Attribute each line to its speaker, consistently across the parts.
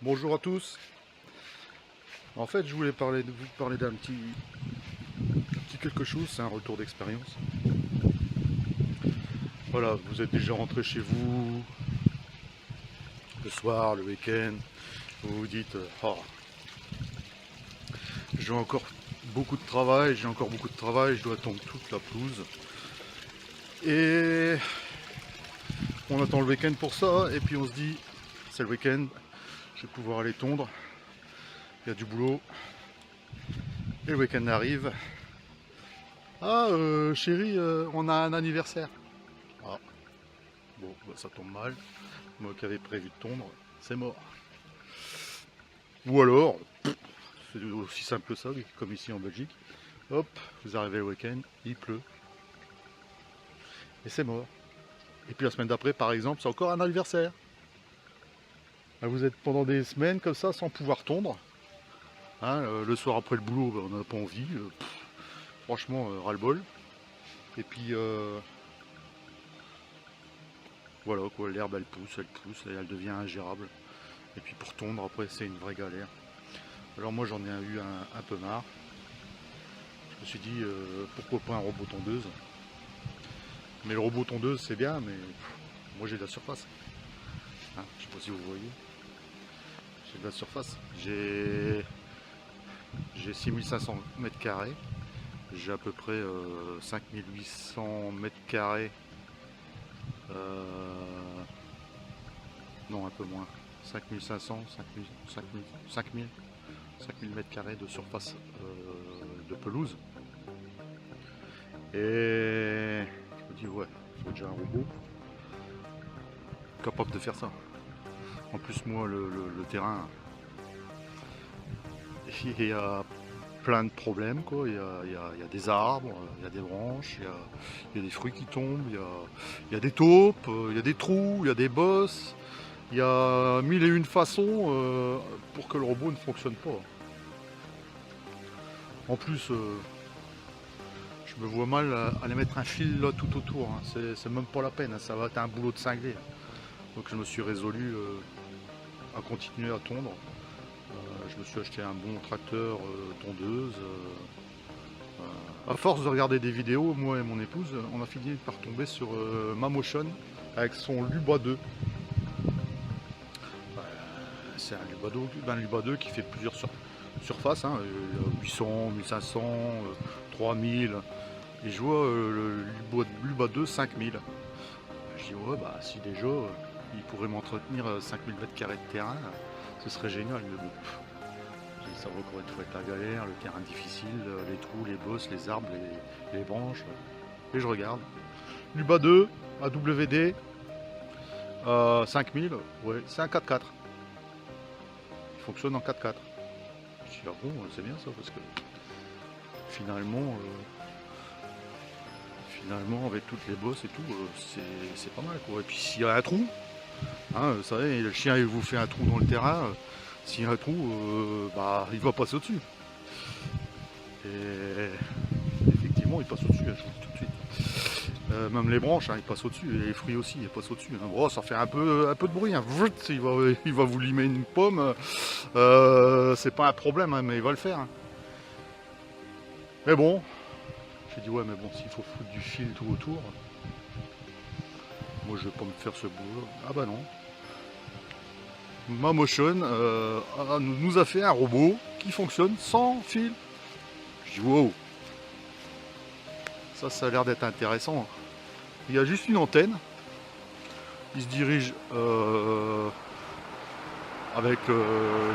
Speaker 1: Bonjour à tous. En fait, je voulais vous parler d'un petit quelque chose, c'est un retour d'expérience. Voilà, vous êtes déjà rentré chez vous le soir, le week-end, vous vous dites oh, j'ai encore beaucoup de travail, je dois tondre toute la pelouse. Et on attend le week-end pour ça, et puis on se dit c'est le week-end, je vais pouvoir aller tondre, il y a du boulot, et le week-end arrive. Ah chérie, on a un anniversaire. Ah, bon, bah, ça tombe mal. Moi qui avais prévu de tondre, c'est mort. Ou alors, c'est aussi simple que ça, comme ici en Belgique. Hop, vous arrivez le week-end, il pleut, et c'est mort. Et puis la semaine d'après, par exemple, c'est encore un anniversaire. Vous êtes pendant des semaines comme ça, sans pouvoir tondre. Hein, le soir après le boulot, on n'a pas envie. Franchement, ras-le-bol. Et puis, voilà quoi, l'herbe elle pousse, et elle devient ingérable. Et puis pour tondre, après, c'est une vraie galère. Alors moi, j'en ai eu un peu marre. Je me suis dit, pourquoi pas un robot tondeuse. Mais le robot tondeuse, c'est bien, mais moi j'ai de la surface. Hein, je sais pas si vous voyez. J'ai de la surface. J'ai 6500 mètres carrés. J'ai à peu près 5800 mètres carrés. Non, un peu moins. 5500, 5000, 5000, 5000 mètres carrés de surface de pelouse. Et je me dis, ouais, j'ai déjà un robot capable de faire ça. En plus, moi, le terrain, il y a plein de problèmes, quoi. Il y a des arbres, il y a des branches, il y a des fruits qui tombent, il y a des taupes, il y a des trous, il y a des bosses, il y a mille et une façons pour que le robot ne fonctionne pas. En plus, je me vois mal aller mettre un fil là tout autour, hein. C'est même pas la peine, hein. Ça va être un boulot de cinglé. Donc je me suis résolu à continuer à tondre. Je me suis acheté un bon tracteur tondeuse. À force de regarder des vidéos, moi et mon épouse, on a fini par tomber sur Mamotion avec son Luba 2. C'est un Luba 2 qui fait plusieurs surfaces, hein, 800, 1500, 3000. Et je vois le Luba 2 5000. Je dis ouais, bah si déjà il pourrait m'entretenir 5000 m² de terrain, ce serait génial. Mais bon, ça va encore une fois être la galère, le terrain difficile, les trous, les bosses, les arbres, les branches. Et je regarde. Luba 2, AWD, 5000, ouais, c'est un 4x4. Il fonctionne en 4x4. Je dis, ah bon, c'est bien ça, parce que finalement, avec toutes les bosses et tout, c'est pas mal, quoi. Et puis s'il y a un trou, hein, vous savez, le chien il vous fait un trou dans le terrain, s'il y a un trou, bah, il va passer au-dessus. Et effectivement, il passe au-dessus, je vous le dis tout de suite. Même les branches, hein, ils passent au-dessus, et les fruits aussi, ils passent au-dessus. Bon, ça fait un peu de bruit, hein. Il va vous limer une pomme, c'est pas un problème, hein, mais il va le faire. Hein. Mais bon, j'ai dit ouais, mais bon, s'il faut foutre du fil tout autour, moi je vais pas me faire ce boulot. Ah bah non. Mamotion nous a fait un robot qui fonctionne sans fil. Je dis wow, ça a l'air d'être intéressant. Il y a juste une antenne. Il se dirige avec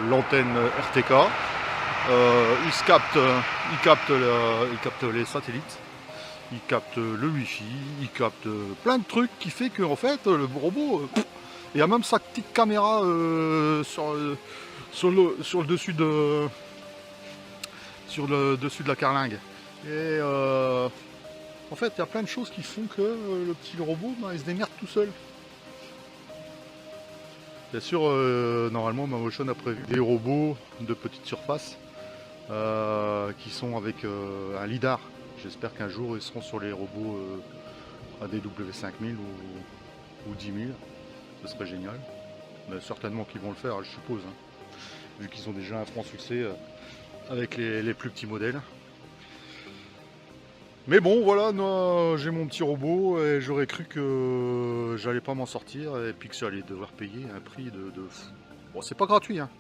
Speaker 1: l'antenne RTK. Il capte les satellites. Il capte le wifi. Il capte plein de trucs qui fait que en fait le robot, il y a même sa petite caméra sur le dessus de la carlingue. Et en fait, il y a plein de choses qui font que le petit robot, ben, il se démerde tout seul. Bien sûr, normalement, Mamotion a prévu des robots de petite surface qui sont avec un lidar. J'espère qu'un jour, ils seront sur les robots ADW 5000 ou 10 000. Ce serait génial. Mais certainement qu'ils vont le faire, je suppose. Hein. vu qu'ils ont déjà un franc succès avec les plus petits modèles. Mais bon, voilà, j'ai mon petit robot et j'aurais cru que j'allais pas m'en sortir et puis que j'allais devoir payer un prix de fou. Bon, c'est pas gratuit, hein.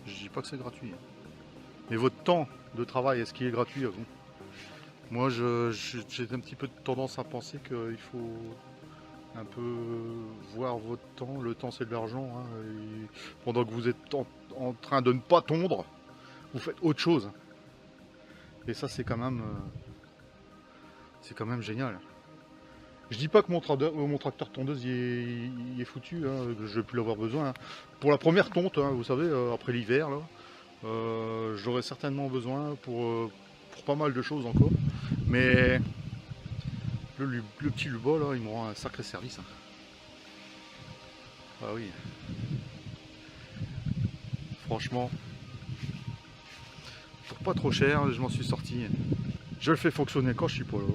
Speaker 1: Je dis pas que c'est gratuit. Hein. Mais votre temps de travail, est-ce qu'il est gratuit à vous? Moi, j'ai un petit peu de tendance à penser qu'il faut un peu voir votre temps. Le temps, c'est de l'argent. Hein, pendant que vous êtes en train de ne pas tondre, vous faites autre chose. Et ça, c'est quand même génial. Je dis pas que mon tracteur tondeuse il est foutu, hein, que je vais plus l'avoir besoin. Hein. Pour la première tonte, hein, vous savez, après l'hiver, j'aurai certainement besoin pour pas mal de choses encore. Mais le petit Luba, là, il me rend un sacré service. Hein. Ah oui. Franchement, pour pas trop cher, je m'en suis sorti. Je le fais fonctionner quand je suis pas là.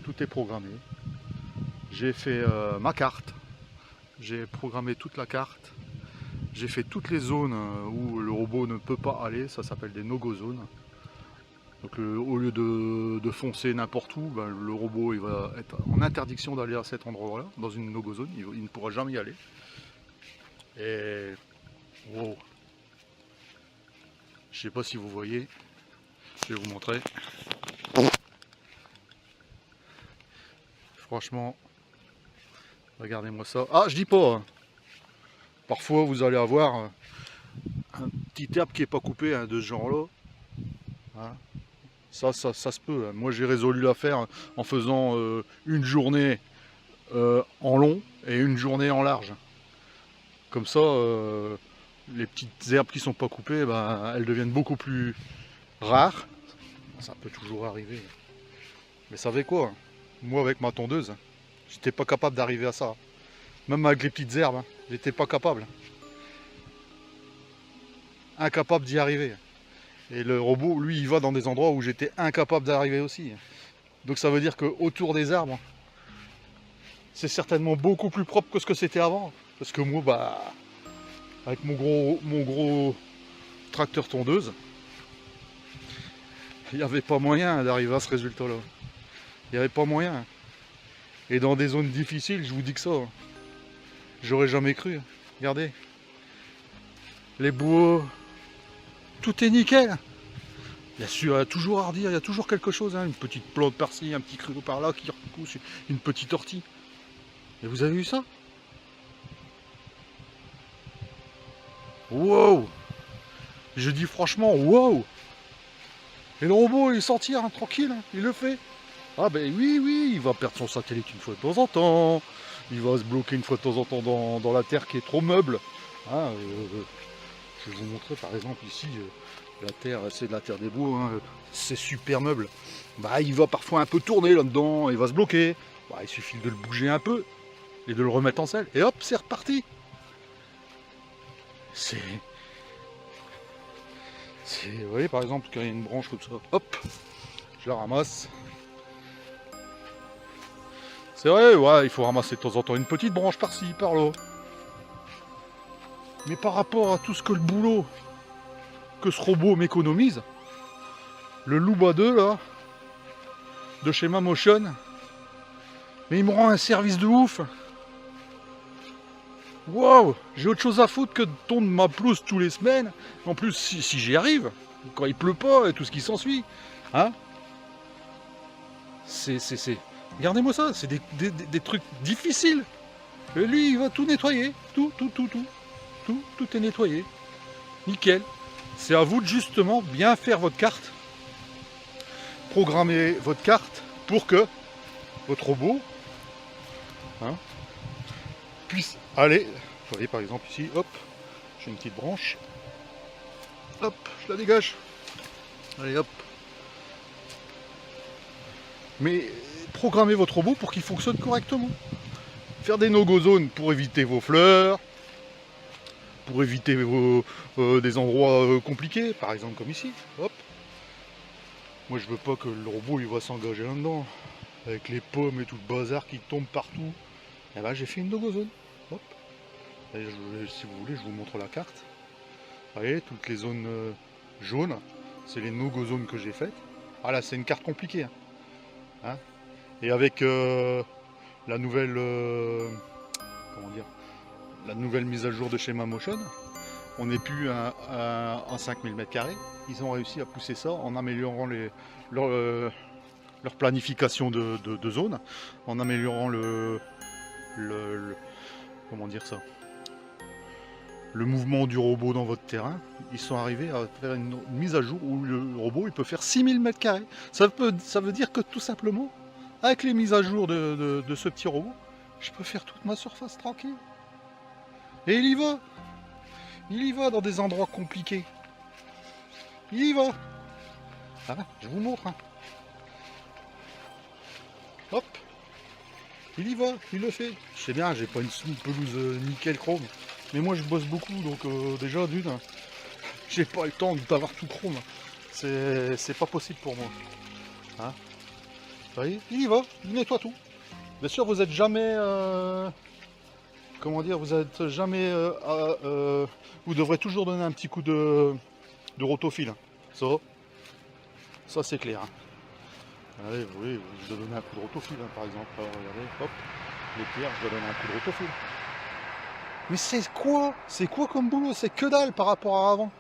Speaker 1: Tout est programmé. J'ai fait ma carte. J'ai programmé toute la carte. J'ai fait toutes les zones où le robot ne peut pas aller. Ça s'appelle des no-go zones. Donc au lieu de foncer n'importe où, ben, le robot il va être en interdiction d'aller à cet endroit-là, dans une no-go zone. Il ne pourra jamais y aller. Et wow. Je sais pas si vous voyez. Je vais vous montrer. Franchement, regardez-moi ça. Ah, je dis pas. Hein. Parfois, vous allez avoir un petit herbe qui n'est pas coupé hein, de ce genre-là. Hein. Ça se peut. Hein. Moi, j'ai résolu l'affaire en faisant une journée en long et une journée en large. Comme ça, les petites herbes qui sont pas coupées, ben, elles deviennent beaucoup plus rares. Ça peut toujours arriver. Mais savez quoi? Moi, avec ma tondeuse, j'étais pas capable d'arriver à ça. Même avec les petites herbes, hein, j'étais pas capable. Incapable d'y arriver. Et le robot, lui, il va dans des endroits où j'étais incapable d'arriver aussi. Donc ça veut dire qu'autour des arbres, c'est certainement beaucoup plus propre que ce que c'était avant. Parce que moi, bah, avec mon gros tracteur tondeuse, il n'y avait pas moyen d'arriver à ce résultat-là. Il n'y avait pas moyen. Et dans des zones difficiles, je vous dis que ça, j'aurais jamais cru. Regardez. Les bois, tout est nickel. Bien sûr, il y a toujours à redire, il y a toujours quelque chose. Hein. Une petite plante par-ci, un petit creux par-là qui repousse, une petite ortie. Et vous avez vu ça? Wow! Je dis franchement, wow! Et le robot, il s'en tire, hein, tranquille, hein, il le fait. Ah ben oui, il va perdre son satellite une fois de temps en temps. Il va se bloquer une fois de temps en temps dans la terre qui est trop meuble. Hein, je vais vous montrer par exemple ici, la terre, c'est de la terre des bois, hein, c'est super meuble. Bah, il va parfois un peu tourner là-dedans, il va se bloquer. Bah, il suffit de le bouger un peu et de le remettre en selle. Et hop, c'est reparti. Vous voyez par exemple quand il y a une branche comme ça, hop, je la ramasse. C'est vrai, ouais, il faut ramasser de temps en temps une petite branche par-ci, par-là. Mais par rapport à tout ce que le boulot que ce robot m'économise, le Luba 2 là, de chez Mamotion, mais il me rend un service de ouf. Waouh, j'ai autre chose à foutre que de tondre ma pelouse tous les semaines. En plus, si j'y arrive, quand il pleut pas et tout ce qui s'ensuit, hein, regardez-moi ça, c'est des trucs difficiles. Et lui, il va tout nettoyer, tout est nettoyé, nickel. C'est à vous de justement bien faire votre carte, programmer votre carte pour que votre robot hein, puisse aller. Vous voyez par exemple ici, hop, j'ai une petite branche, hop, je la dégage. Allez hop. Mais programmez votre robot pour qu'il fonctionne correctement. Faire des no-go zones pour éviter vos fleurs, pour éviter des endroits compliqués, par exemple comme ici. Hop. Moi je veux pas que le robot il va s'engager là-dedans, avec les pommes et tout le bazar qui tombe partout. Et ben j'ai fait une no-go zone. Hop. Et si vous voulez, je vous montre la carte. Vous voyez, toutes les zones jaunes, c'est les no-go zones que j'ai faites. Ah là, c'est une carte compliquée. Hein. Et avec la nouvelle, comment dire, la nouvelle mise à jour de Schéma Motion, on n'est plus à 5000 m². Ils ont réussi à pousser ça en améliorant leur planification de zones, en améliorant comment dire ça, le mouvement du robot dans votre terrain. Ils sont arrivés à faire une mise à jour où le robot il peut faire 6000 m². Ça veut dire que tout simplement, avec les mises à jour de ce petit robot, je peux faire toute ma surface tranquille. Et il y va. Il y va dans des endroits compliqués. Il y va. Ah, je vous montre. Hein. Hop. Il y va, il le fait. Je sais bien, j'ai pas une pelouse nickel chrome. Mais moi je bosse beaucoup, donc déjà d'une, j'ai pas le temps d'avoir tout chrome. C'est pas possible pour moi. Hein, vous voyez, il y va, il nettoie tout. Bien sûr, vous êtes jamais... comment dire, vous êtes jamais... vous devrez toujours donner un petit coup de rotofil. Ça c'est clair. Hein. Allez, oui, je dois donner un coup de rotofil, hein, par exemple. Alors, regardez, hop, les pierres, je dois donner un coup de rotofil. Mais c'est quoi? C'est quoi comme boulot? C'est que dalle par rapport à avant.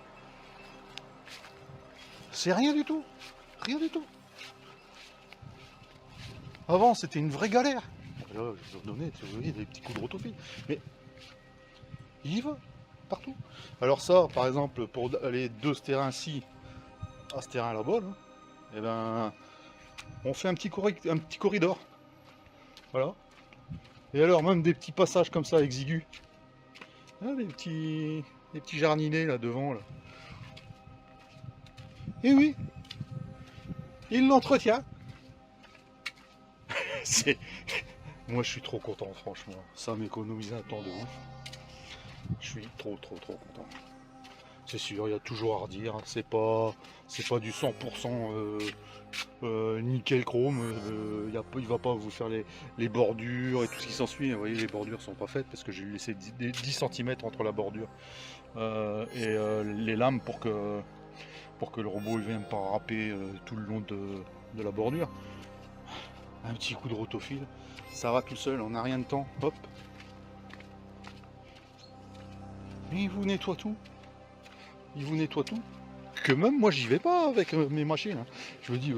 Speaker 1: C'est rien du tout. Rien du tout. Avant, c'était une vraie galère. Là, je dois donner, vous voyez, des petits coups de rotofil. Mais il y va, partout. Alors ça, par exemple, pour aller de ce terrain-ci à ce terrain là-bas, là, eh ben, on fait un petit corridor. Voilà. Et alors, même des petits passages comme ça, exigus. Ah, des petits jardinets là devant. Là. Et oui, il l'entretient. Moi, je suis trop content, franchement. Ça m'économise un temps de ouf. Je suis trop content. C'est sûr, il y a toujours à redire. C'est pas du 100% nickel chrome. Il va pas vous faire les bordures et tout ce qui s'ensuit. Vous voyez, les bordures sont pas faites parce que j'ai laissé 10 cm entre la bordure et les lames pour que le robot ne vienne pas râper tout le long de la bordure. Un petit coup de rotofil, ça va tout seul, on n'a rien de temps. Hop. Et il vous nettoie tout. Il vous nettoie tout. Que même moi j'y vais pas avec mes machines. Hein. Je me dis,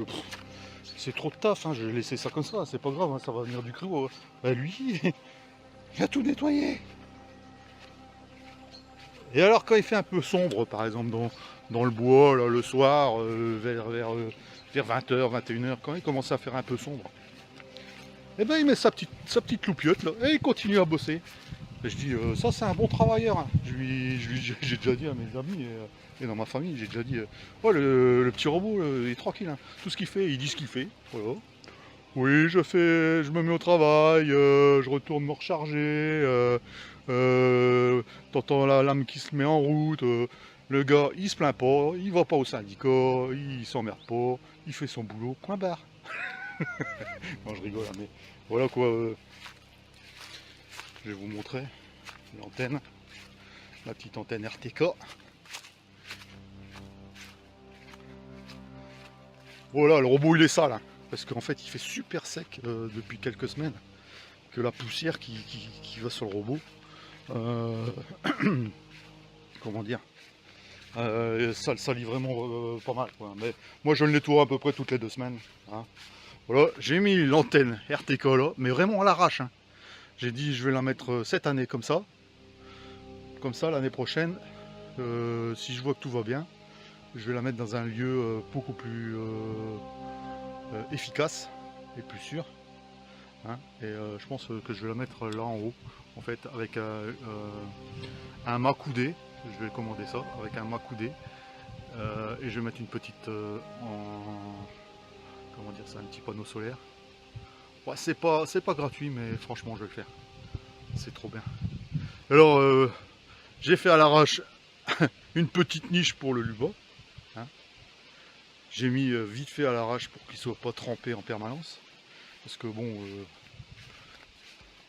Speaker 1: c'est trop de taf, hein, je vais laisser ça comme ça, c'est pas grave, hein, ça va venir du clos. Bah lui, il a tout nettoyé. Et alors quand il fait un peu sombre, par exemple dans le bois, là, le soir, vers 20h, 21h, quand il commence à faire un peu sombre, et ben il met sa petite loupiote là, et il continue à bosser. Et je dis, ça c'est un bon travailleur. Hein. J'ai déjà dit à mes amis et dans ma famille, j'ai déjà dit, oh, le petit robot, il est tranquille. Hein. Tout ce qu'il fait, il dit ce qu'il fait. Voilà. Oui, je me mets au travail, je retourne me recharger. T'entends la lame qui se met en route. Le gars, il se plaint pas, il va pas au syndicat, il s'emmerde pas, il fait son boulot, point barre. Non, je rigole, hein, mais voilà quoi. Je vais vous montrer l'antenne, la petite antenne RTK. Voilà, le robot il est sale, hein, parce qu'en fait il fait super sec depuis quelques semaines, que la poussière qui va sur le robot, comment dire, ça le salit vraiment pas mal. Quoi. Mais moi je le nettoie à peu près toutes les 2 semaines. Hein. Voilà, j'ai mis l'antenne RTK là, mais vraiment à l'arrache. Hein. J'ai dit je vais la mettre cette année comme ça l'année prochaine, si je vois que tout va bien, je vais la mettre dans un lieu beaucoup plus efficace et plus sûr. Hein, et je pense que je vais la mettre là en haut, en fait, avec un mât coudé. Je vais commander ça avec un mât coudé. Et je vais mettre une petite comment dire ça, un petit panneau solaire. Ouais, c'est pas gratuit, mais franchement, je vais le faire. C'est trop bien. Alors, j'ai fait à l'arrache une petite niche pour le luba. Hein. J'ai mis vite fait à l'arrache pour qu'il ne soit pas trempé en permanence. Parce que bon,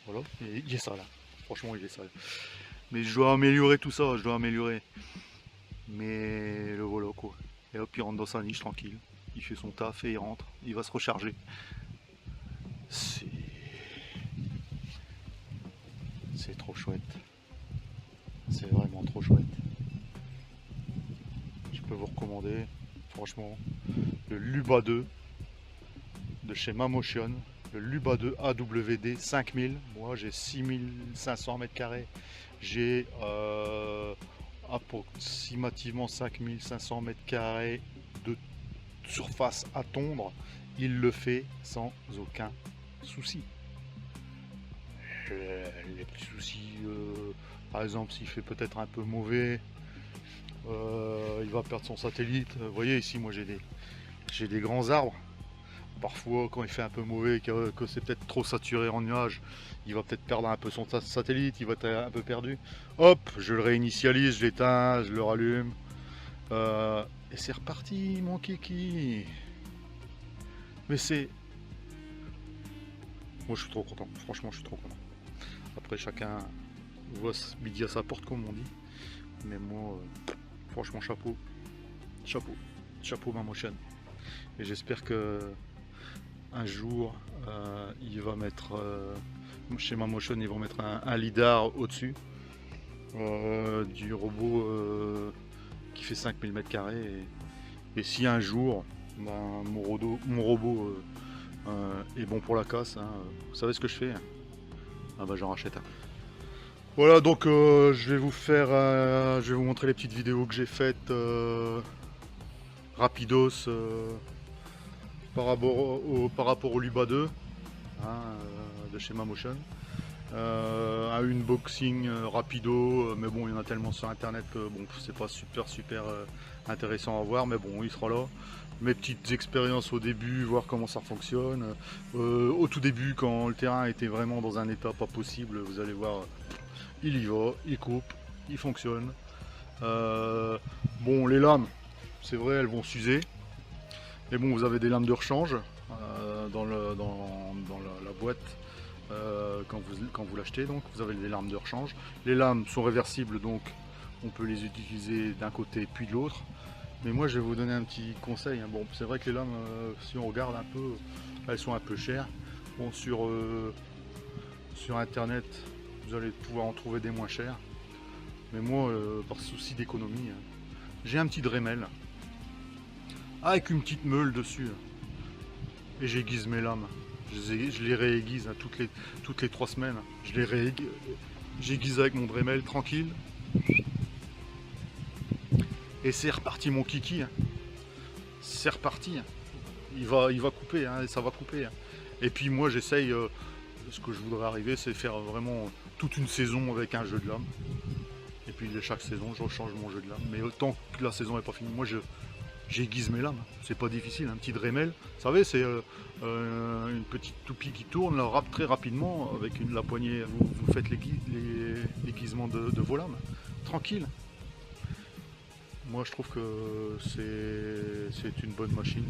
Speaker 1: voilà, il est sale. Franchement, il est sale. Mais je dois améliorer tout ça, je dois améliorer. Mais le voilà quoi. Et hop, il rentre dans sa niche tranquille. Il fait son taf et il rentre. Il va se recharger. C'est trop chouette. C'est vraiment trop chouette. Je peux vous recommander, franchement, le Luba 2 de chez Mamotion. Le Luba 2 AWD 5000. Moi j'ai 6500 m². J'ai approximativement 5500 m² de surface à tondre. Il le fait sans aucun souci. Les petits soucis, par exemple s'il fait peut-être un peu mauvais, il va perdre son satellite. Vous voyez ici moi j'ai des grands arbres. Parfois quand il fait un peu mauvais, que c'est peut-être trop saturé en nuages, il va peut-être perdre un peu son satellite, il va être un peu perdu. Hop, je le réinitialise, je l'éteins, je le rallume. Et c'est reparti mon kiki. Mais c'est... Moi je suis trop content, franchement je suis trop content. Après chacun voit midi à sa porte comme on dit. Mais moi, franchement chapeau. Chapeau. Chapeau Mamotion. Et j'espère que un jour il va mettre chez Mamotion ils vont mettre un lidar au-dessus du robot qui fait 5000 m². Et si un jour ben, mon robot est bon pour la casse, hein, vous savez ce que je fais? Ah bah j'en rachète un. Voilà, donc je vais vous faire, je vais vous montrer les petites vidéos que j'ai faites rapidos par rapport au Luba 2 hein, de chez Mamotion. Un unboxing rapido, mais bon il y en a tellement sur internet que bon c'est pas super intéressant à voir, mais bon il sera là. Mes petites expériences au début, voir comment ça fonctionne. Au tout début quand le terrain était vraiment dans un état pas possible, vous allez voir, il y va, il coupe, il fonctionne. Bon les lames, c'est vrai elles vont s'user. Mais bon vous avez des lames de rechange dans la boîte. Quand vous l'achetez, donc vous avez des lames de rechange. Les lames sont réversibles, donc on peut les utiliser d'un côté puis de l'autre. Mais moi je vais vous donner un petit conseil. Hein. Bon, c'est vrai que les lames, si on regarde un peu, elles sont un peu chères. Bon, sur internet, vous allez pouvoir en trouver des moins chères. Mais moi, par souci d'économie, j'ai un petit Dremel avec une petite meule dessus. Et j'aiguise mes lames. Je les réaiguise hein, toutes les 3 semaines. J'aiguise avec mon Dremel tranquille. Et c'est reparti mon kiki. Hein. C'est reparti. Hein. Il va couper, hein, ça va couper. Hein. Et puis moi j'essaye, ce que je voudrais arriver, c'est faire vraiment toute une saison avec un jeu de lame. Et puis chaque saison je change mon jeu de lame. Mais tant que la saison n'est pas finie, moi j'aiguise mes lames, c'est pas difficile, un petit Dremel, vous savez, c'est une petite toupie qui tourne, la râpe très rapidement, avec la poignée, vous faites l'aiguisement de vos lames, tranquille. Moi je trouve que c'est une bonne machine,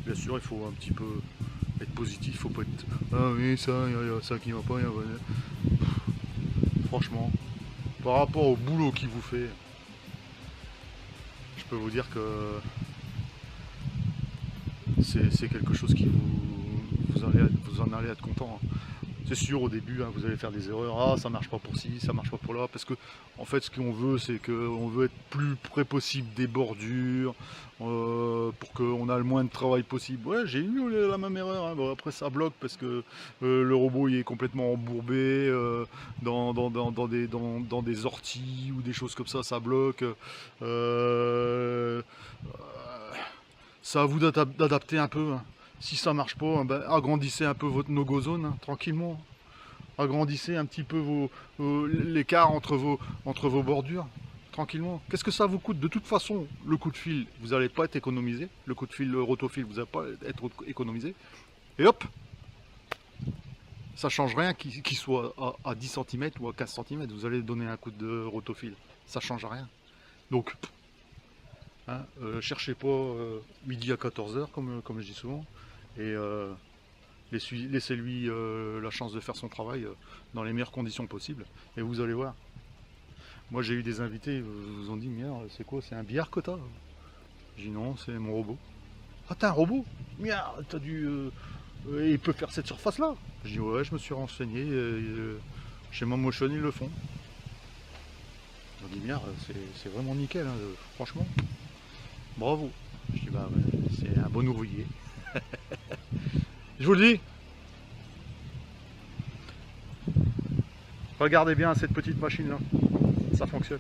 Speaker 1: bien sûr il faut un petit peu être positif, il faut pas être ah oui ça, il y a ça qui va pas, franchement, par rapport au boulot qu'il vous fait, je peux vous dire que c'est quelque chose qui vous en allez être content. Hein. C'est sûr au début hein, vous allez faire des erreurs, ah ça marche pas pour ci, ça marche pas pour là, parce que en fait ce qu'on veut c'est qu'on veut être plus près possible des bordures pour qu'on a le moins de travail possible. Ouais j'ai eu la même erreur, hein. Bon, après ça bloque parce que le robot il est complètement embourbé dans des orties ou des choses comme ça bloque. C'est à vous d'adapter un peu. Hein. Si ça marche pas, ben, agrandissez un peu votre no-go zone, hein, tranquillement. Agrandissez un petit peu l'écart entre vos bordures, tranquillement. Qu'est-ce que ça vous coûte? De toute façon, le coup de fil, vous n'allez pas être économisé. Le coup de fil, le rotofil, vous n'allez pas être économisé. Et hop, ça change rien qu'il soit à 10 cm ou à 15 cm. Vous allez donner un coup de rotofil. Ça change rien. Donc, hein, cherchez pas midi à 14h comme je dis souvent et laissez-lui la chance de faire son travail dans les meilleures conditions possibles et vous allez voir. Moi j'ai eu des invités, ils vous ont dit, merde, c'est quoi, c'est un billard que t'as? J'ai dit non, c'est mon robot. Ah t'as un robot? Merde, t'as dû... il peut faire cette surface là? J'ai dit ouais, je me suis renseigné, chez Motion ils le font. Ils ont dit merde, c'est vraiment nickel, hein, franchement. Bravo. Je dis bah ouais, c'est un bon ouvrier. Je vous le dis. Regardez bien cette petite machine là, ça fonctionne.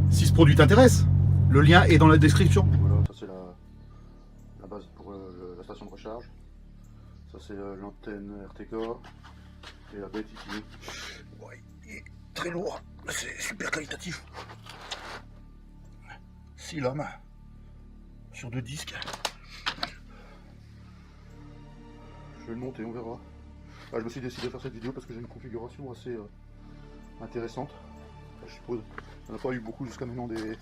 Speaker 1: Si ce produit t'intéresse, le lien est dans la description. Voilà, ça c'est la base pour la station de recharge. Ça c'est l'antenne RTK et la bête ici. Ouais, il est très lourd, c'est super qualitatif. 6 lames sur 2 disques. Je vais le monter, on verra. Ah, je me suis décidé de faire cette vidéo parce que j'ai une configuration assez intéressante. Je suppose, il n'y en a pas eu beaucoup jusqu'à maintenant des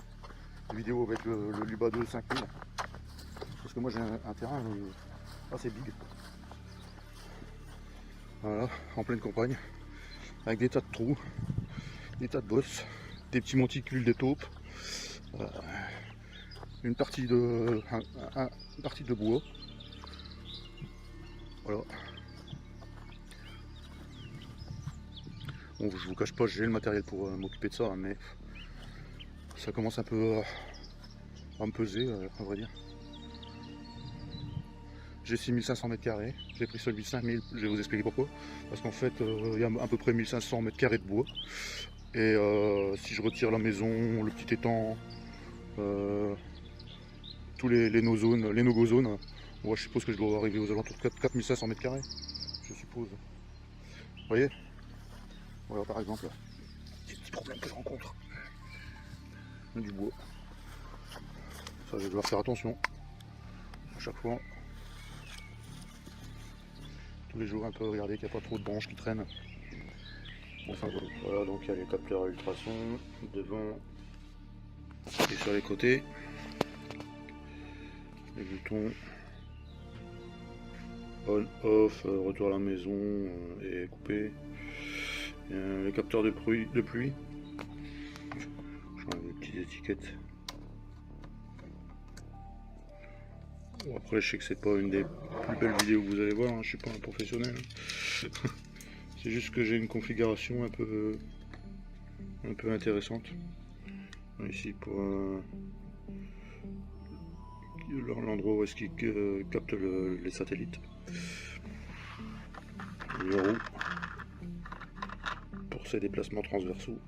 Speaker 1: vidéos avec le Luba 2 5000. Parce que moi j'ai un terrain assez big. Voilà, en pleine campagne. Avec des tas de trous, des tas de bosses, des petits monticules, des taupes. Une partie de bois. Voilà. Bon, je vous cache pas, j'ai le matériel pour m'occuper de ça, mais ça commence un peu à me peser, à vrai dire. J'ai 6500 m², j'ai pris celui de 5000, je vais vous expliquer pourquoi. Parce qu'en fait, il y a à peu près 1500 m² de bois. Et si je retire la maison, le petit étang, tous les no-zones, les no-go zones, moi je suppose que je dois arriver aux alentours de 4500 m², je suppose. Vous voyez? Voilà par exemple, des petits problèmes que je rencontre. Du bois. Ça je vais devoir faire attention. À chaque fois. Tous les jours un peu, regarder qu'il n'y a pas trop de branches qui traînent. Enfin voilà, donc il y a les capteurs à ultrasons devant et sur les côtés. Les boutons on, off, retour à la maison et coupé. Les capteurs de pluie. J'enlève les petites étiquettes. Bon, après je sais que c'est pas une des plus belles vidéos que vous allez voir, hein, je suis pas un professionnel. C'est juste que j'ai une configuration un peu intéressante. Ici pour l'endroit où est-ce qu'il capte les satellites. Le roue pour ses déplacements transversaux.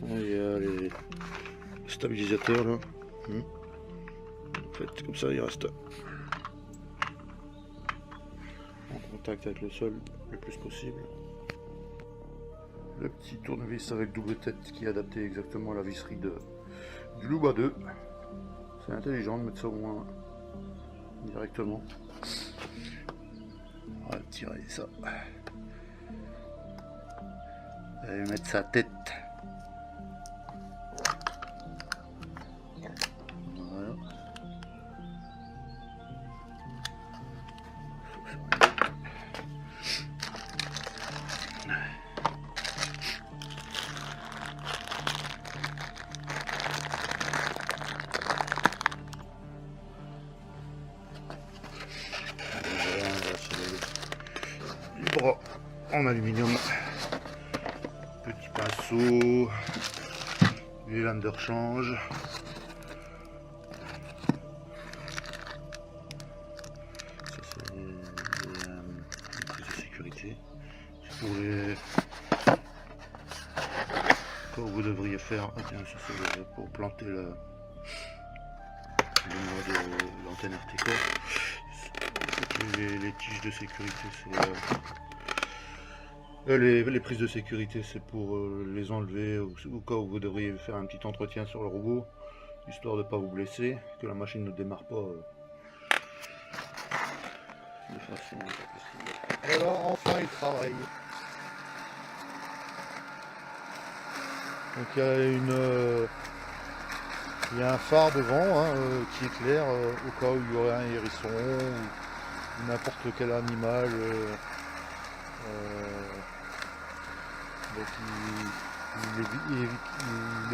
Speaker 1: Il y a les stabilisateurs là. En fait, comme ça, il reste en contact avec le sol le plus possible. Le petit tournevis avec double tête qui est adapté exactement à la visserie du Luba 2. C'est intelligent de mettre ça au moins directement. On va tirer ça. Et mettre sa tête. Voilà. Bras en aluminium, petit pinceau, les lames de rechange, ça c'est les prises de sécurité, c'est pour les quand vous devriez faire, ah tiens, ça c'est pour planter le noix de l'antenne RTK. Les tiges de sécurité, c'est les prises de sécurité, c'est pour les enlever au cas où vous devriez faire un petit entretien sur le robot, histoire de ne pas vous blesser, que la machine ne démarre pas de façon impossible. Alors enfin il travaille. Donc il y a Il y a un phare devant hein, qui éclaire au cas où il y aurait un hérisson ou n'importe quel animal. Donc il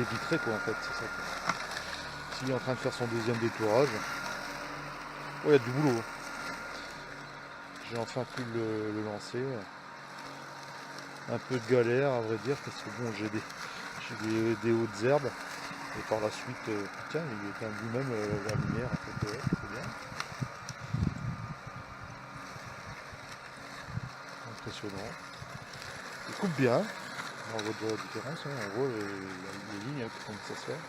Speaker 1: éviterait quoi en fait, c'est ça. S'il est en train de faire son deuxième détourage, oh, il y a du boulot. J'ai enfin pu le lancer. Un peu de galère à vrai dire parce que bon j'ai des hautes herbes et par la suite tiens il éteint lui-même la lumière en fait, ouais, c'est bien. Impressionnant. Il coupe bien, on voit de la différence, hein, on voit les lignes hein, comme ça se fait.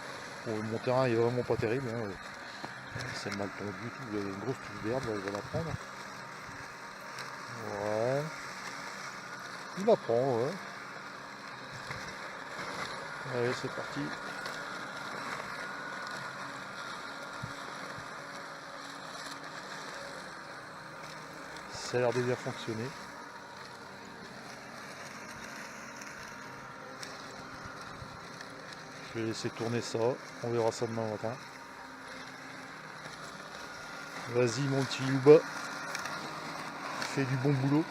Speaker 1: Bon, mon terrain est vraiment pas terrible, hein, c'est mal tondu du tout, il y a une grosse touche d'herbe, il va la prendre. Ouais. Il la prend, ouais. Allez, c'est parti. Ça a l'air de bien fonctionner. Je vais laisser tourner ça, on verra ça demain matin. Vas-y mon petit Yuba, fais du bon boulot.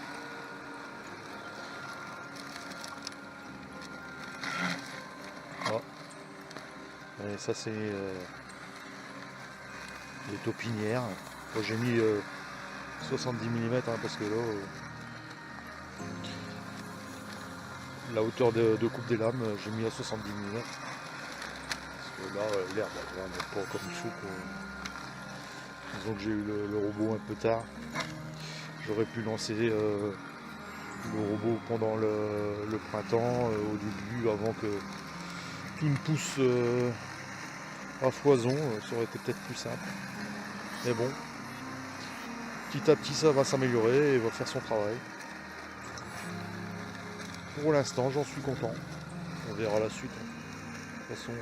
Speaker 1: Ah. Et ça c'est les taupinières. Moi, j'ai mis 70 mm hein, parce que là la hauteur de coupe des lames j'ai mis à 70 mm. Parce que là l'herbe n'est pas comme il faut quoi. Disons que j'ai eu le robot un peu tard. J'aurais pu lancer le robot pendant le printemps, au début, avant que tout ne pousse à foison, ça aurait été peut-être plus simple. Mais bon, petit à petit ça va s'améliorer et va faire son travail. Pour l'instant, j'en suis content. On verra la suite. De toute façon,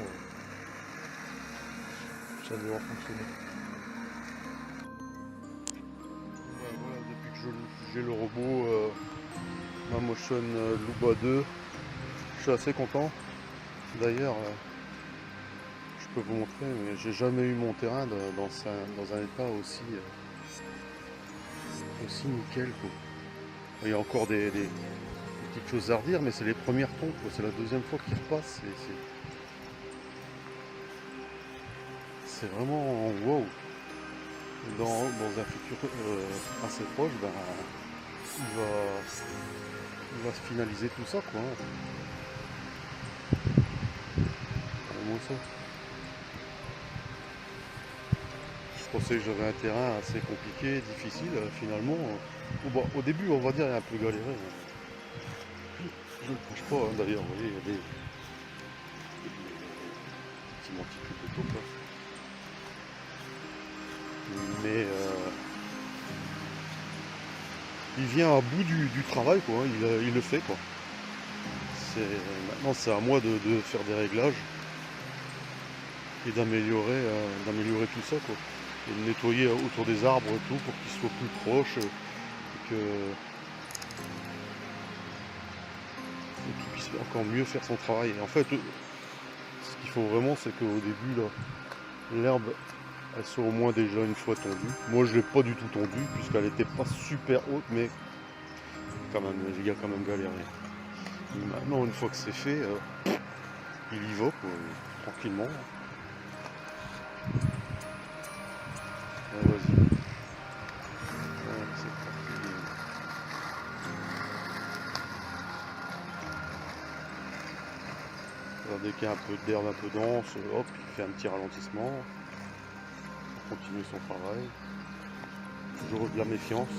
Speaker 1: ça devra fonctionner. Voilà, depuis que j'ai le robot ma Motion Luba 2, je suis assez content. D'ailleurs, je peux vous montrer, mais j'ai jamais eu mon terrain dans un état aussi nickel quoi. Il y a encore des petites choses à redire, mais c'est les premières tombes, c'est la deuxième fois qu'il repasse. C'est vraiment wow. Dans un futur assez proche, ben, il va se finaliser tout ça quoi. Vraiment ça. Je pensais que j'avais un terrain assez compliqué, difficile, finalement. Au début on va dire il y a un peu galéré. Je ne le cache pas hein, d'ailleurs, vous voyez, il y a des petits monticules de taupe. Mais il vient à bout du travail quoi, il le fait quoi. Maintenant c'est à moi de faire des réglages et d'améliorer tout ça quoi. Et de nettoyer autour des arbres et tout pour qu'ils soient plus proches et que qu'il puisse encore mieux faire son travail. Et en fait, ce qu'il faut vraiment c'est qu'au début là, l'herbe elle soit au moins déjà une fois tondue. Moi je ne l'ai pas du tout tondue puisqu'elle n'était pas super haute, mais quand même, il y a quand même galéré. Et maintenant une fois que c'est fait, il y va quoi, tranquillement. Vas-y. Ouais, c'est parti. Alors, dès qu'il y a un peu d'herbe un peu dense, hop, il fait un petit ralentissement. Pour continuer son travail. Toujours de la méfiance.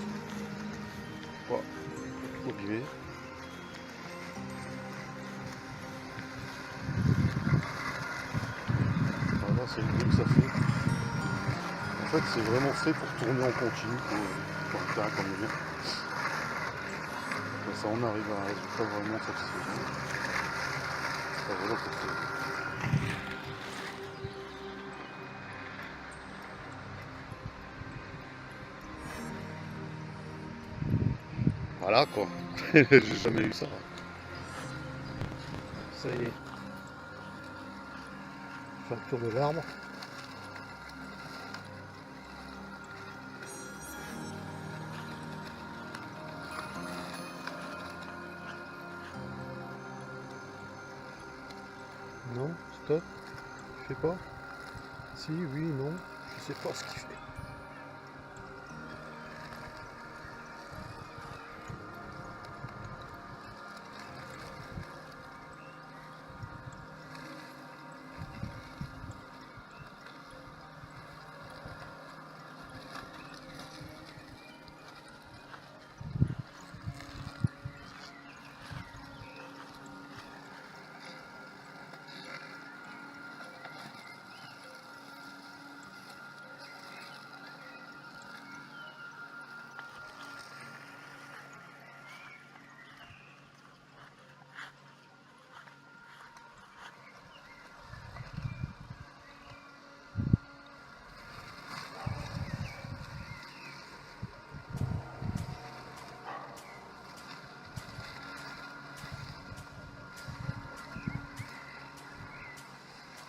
Speaker 1: Pas trop abîmer. Voilà, c'est le bruit que ça fait. En fait, c'est vraiment fait pour tourner en continu pour un terrain comme le mien. Comme ça, on arrive à un résultat vraiment satisfaisant. Voilà pour ça. Voilà quoi. J'ai jamais eu ça. Ça y est. Facture de l'arbre.
Speaker 2: Top. Je sais pas. Si, oui, non. Je sais pas ce qu'il fait.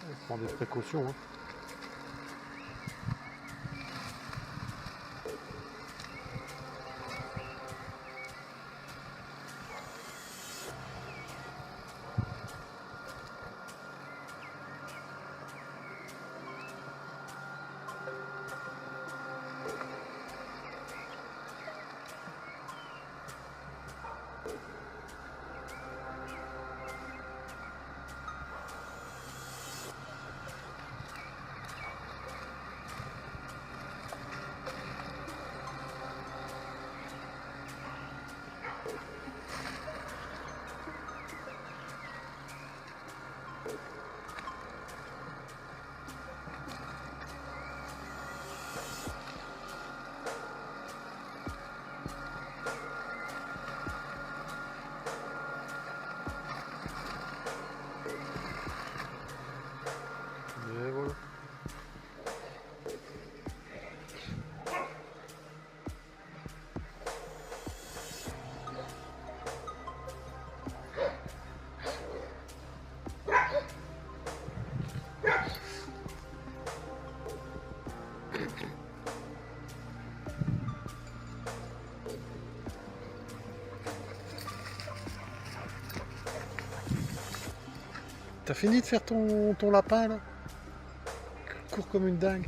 Speaker 2: On prend des précautions. Hein. Et voilà. T'as fini de faire ton lapin là? Cours comme une dingue.